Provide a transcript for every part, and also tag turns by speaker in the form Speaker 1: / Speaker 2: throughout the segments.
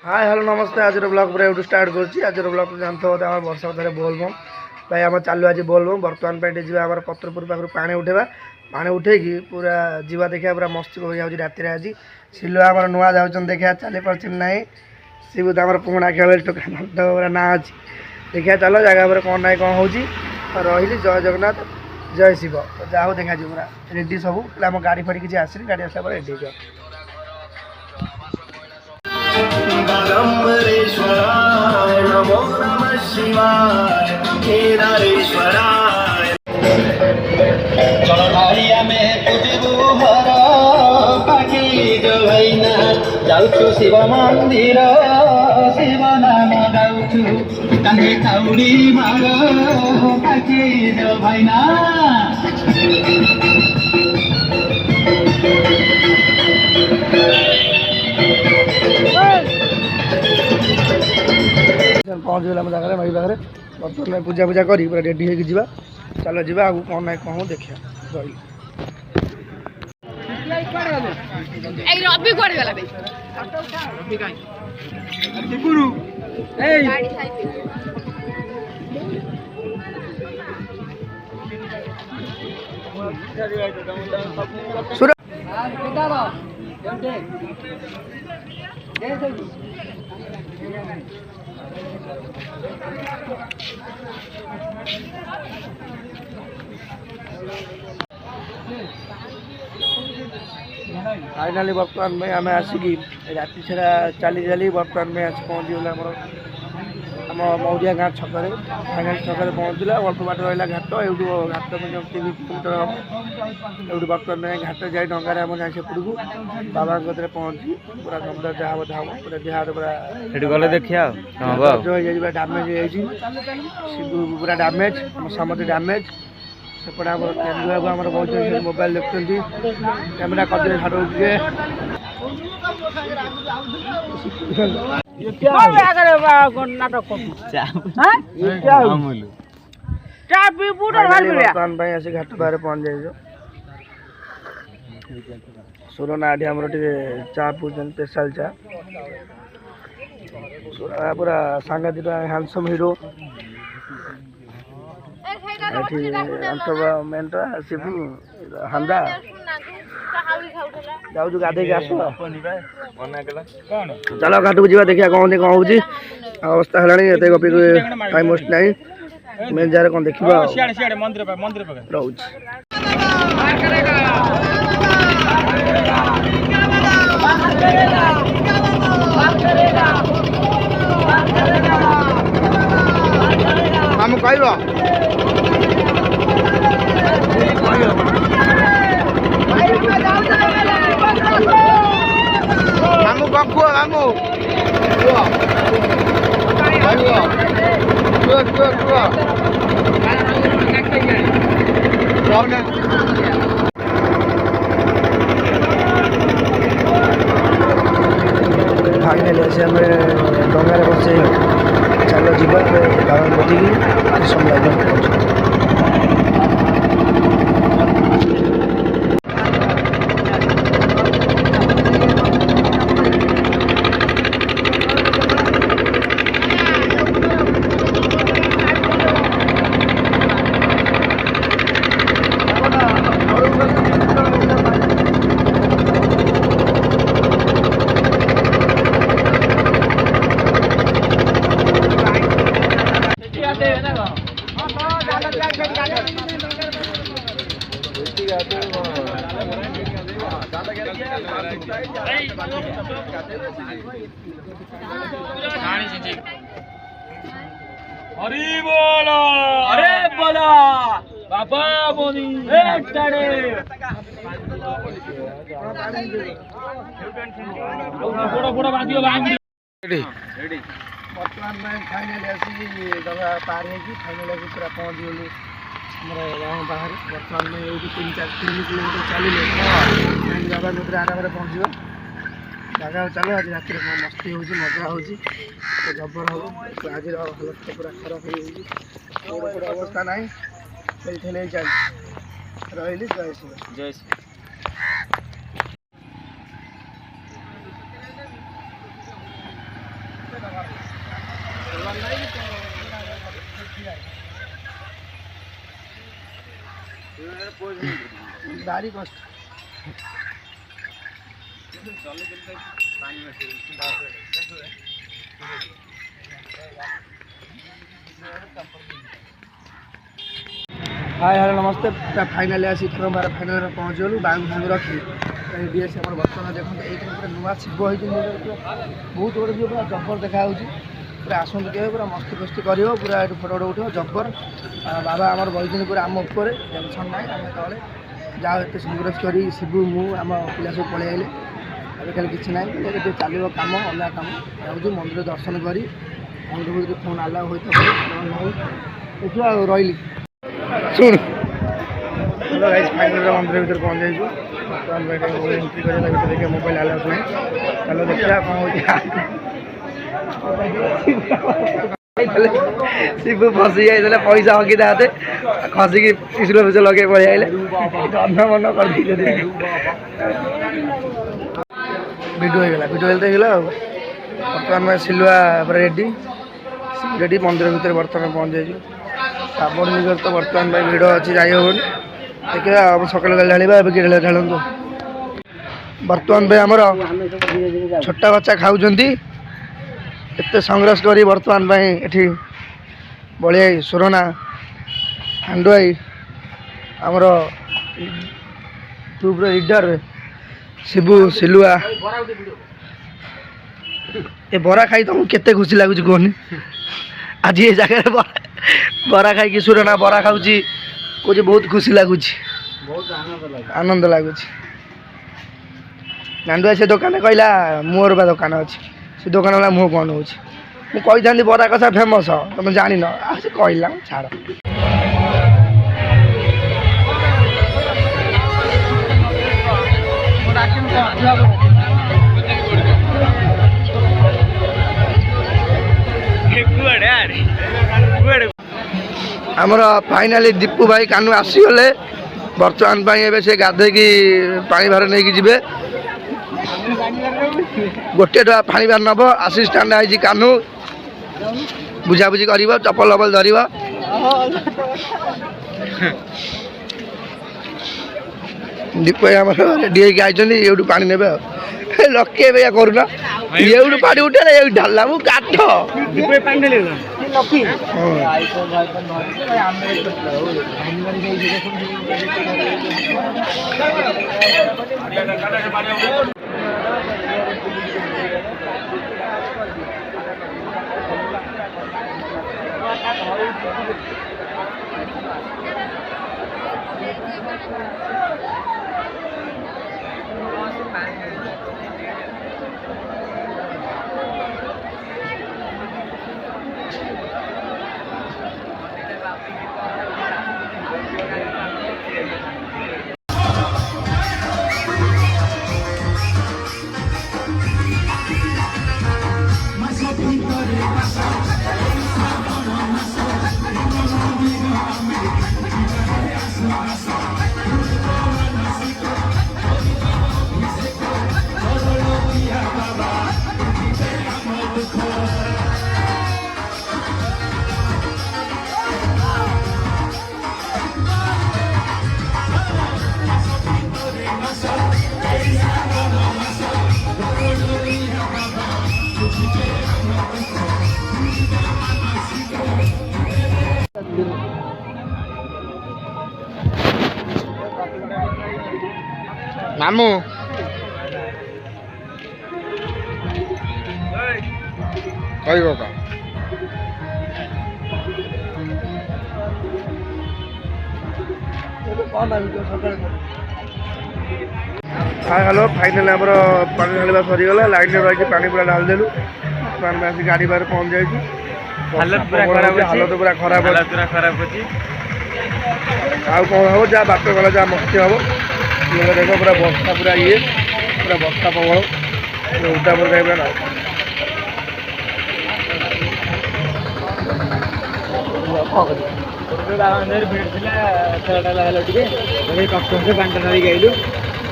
Speaker 1: Hi hello नमस्ते। आज blog पूरा यूट्यूब स्टार्ट कर आज ब्लॉग जानते हो आम वर्षा कथार बोलबम भाई आम चालू आज बोलबम बर्तमान पे जा पत्रपुर पाखर पानी उठेबा पानी उठेकी पूरा जीवा देखा पूरा मस्ती हो जाऊँ राति आज सिलु आम नुआ जाऊँ देखा चली पार्टी ना शिव आम पुणा खेल पूरा ना अच्छी देखा चल जगह पर कौन ना कौन हो रही जय जगन्नाथ जय शिव तो जाओ देखा पूरा रेडी सब आम गाड़ी फाड़ी किसी आसनी गाड़ी आसा रेडी हो
Speaker 2: बागम्बरेश्वराय नमो नमः शिवाय केदारेश्वराय चलो भाड़िया में पूजबू हर पाखी गवैना जाऊछु शिव मंदिर शिव नाम गाऊछु कान्हे काउडी माग पाखी गवैना
Speaker 1: पहुँच गला जगह नई पाखे बर्तमान पूजा पूजा कर पूरा रेडी होगी जा चलो जा आगे कौन ना कौन देखा फाइनाली बर्तमान में आम आसिकी राति सारा चली चली बर्तमान में आज पहुँचीगला आम मौरिया गाँ छकरे फाइनाल छकरे पहुँचला अल्प बाट रहा घाट एवं घाट में 3 किलोमीटर हम एवं बर्तमान में घाट जाए डंगार आम जाए सेपट को बाबा पहुँची पूरा गंदा जहाँ धाम पूरा देहात पूरा
Speaker 3: देखिए
Speaker 1: डैमेज हो पूरा डैमेज समस्त डैमेज सेपटे आम कैमरा को आम बहुत मोबाइल देखते कैमेरा कर छाड़ बर्तमान घाट बाहर पहुँच जाइए सुरना आठ आम चा पीछे स्पेशल चा पूरा सांघातिक हैंडसम हीरो मेन्टा शिबू हांदा जाऊ गाधे आस चलो घाट को जा देखिए कौन कौन हो अवस्था है गपी टाइम वेस्ट ना मेन जगह कौन देखा रोज हम कह Kamu baku kamu. Dua. Final ऐसे हमें डोंगार बसे चलो जीवन गाँव बदी समय
Speaker 3: हरी बोला अरे बोला बाबा बोली
Speaker 1: बर्तमान में फाइनाल आसी जगह पार हो फाइनाल पूरा पहुँच गलु गाँव बाहर बर्तमान में ये 3 किलोमीटर चलिए बाबा नदी आराम पहुँच जगह चलो आज रात मस्ती हो मजा हो जबर हम आज हालत पूरा खराब हो अवस्था ना चलते चल रही जय श्री
Speaker 3: जय
Speaker 1: भारी कष्ट हाय हेलो नमस्ते फाइनाली आसी थोड़ा बार फाइनाल पहुँचगलु बाग भाग रखी डीएस आम बर्तमान देखते ये नुआ शिव होती बहुत गुड़े भी पूरा जबर देखा पूरा आसत के पूरा मस्ती फस्ती कर पूरा ये फोटो फोटो उठो जबर बाबा आम बही पूरा आम उपर टेंशन ना आम तले जाओ एत संग्रह कर शिवु मुझ पिला सब पलि आए अभी खाली किसी ना चलो कम अलग कम जाऊँ मंदिर दर्शन कर मंदिर भीतर फोन आला होता देखिए रही शुण हेलो गाइस फाइनल मंदिर भीतर पहुँच जाइए बर्तमान एंट्री कर देखिए मोबाइल आलाउ ना चलो देखिए कौन शिव फसी जाते पैसा हकी दाते खसिकी पिछलो पिछले लगे पड़े आए अन्न मन कर भिडियो हेल्ला बर्तमान में सिलुआ रेडी रेडी मंदिर भीतर बर्तमान पहुँच जाइए श्रावण निगर तो बर्तमान भाई भिड़ अच्छी जाई हेन देखिए सकाल काल ढाला ए ढालतु बर्तमान भाई आमर छोटा बच्चा खाऊँ एत संघर्ष कर बर्तमान ये बलियाई सुरना हांडुआई आमर यूट्यूब लीडर शिबू सिलुआ ए बरा खाई तुमको केते खुशी लगुच कहनी आज ये जगह बरा खाई सुरना बरा खाऊँ कौच बहुत खुशी लगुच आनंद लगुच नांडुआ से दुकान कहला मोर बा दुकान अच्छी से दुकान वाला मुँह कौन हो मुझे था बरा कषा फेमस तुम जान से कहला छाड़ आमर फाइनाली दीपू भाई कानू आसीगले बर्तमान से गाधे पानी भार नहीं जी गोटे टका पानी भार नब आसिस्टाट आई कानू बुझाबुझी कर चपल लपल धर दीप भाई आम रेडी होती ये पानी ने लके भैया करूना ये पानी उठे ये ढाला मु काठ मामू कहब का हाँ हेलो फाइनाल आम पानी ढाला सरीगला लाइन में रही पानी पूरा ढाल देलु गाड़ी बाहर पहुँच जाए हालत पूरा खराब अच्छी आउ कौन हम जहाँ बात गला जहाँ मस्ती हम देख पूरा बस्ता पूरा ये पूरा बस्ता प्रबल उदा पर जाए ना कष्ट से पानी धरिक आइलु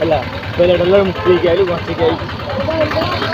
Speaker 1: है मुक्ति आइलु बसिक आई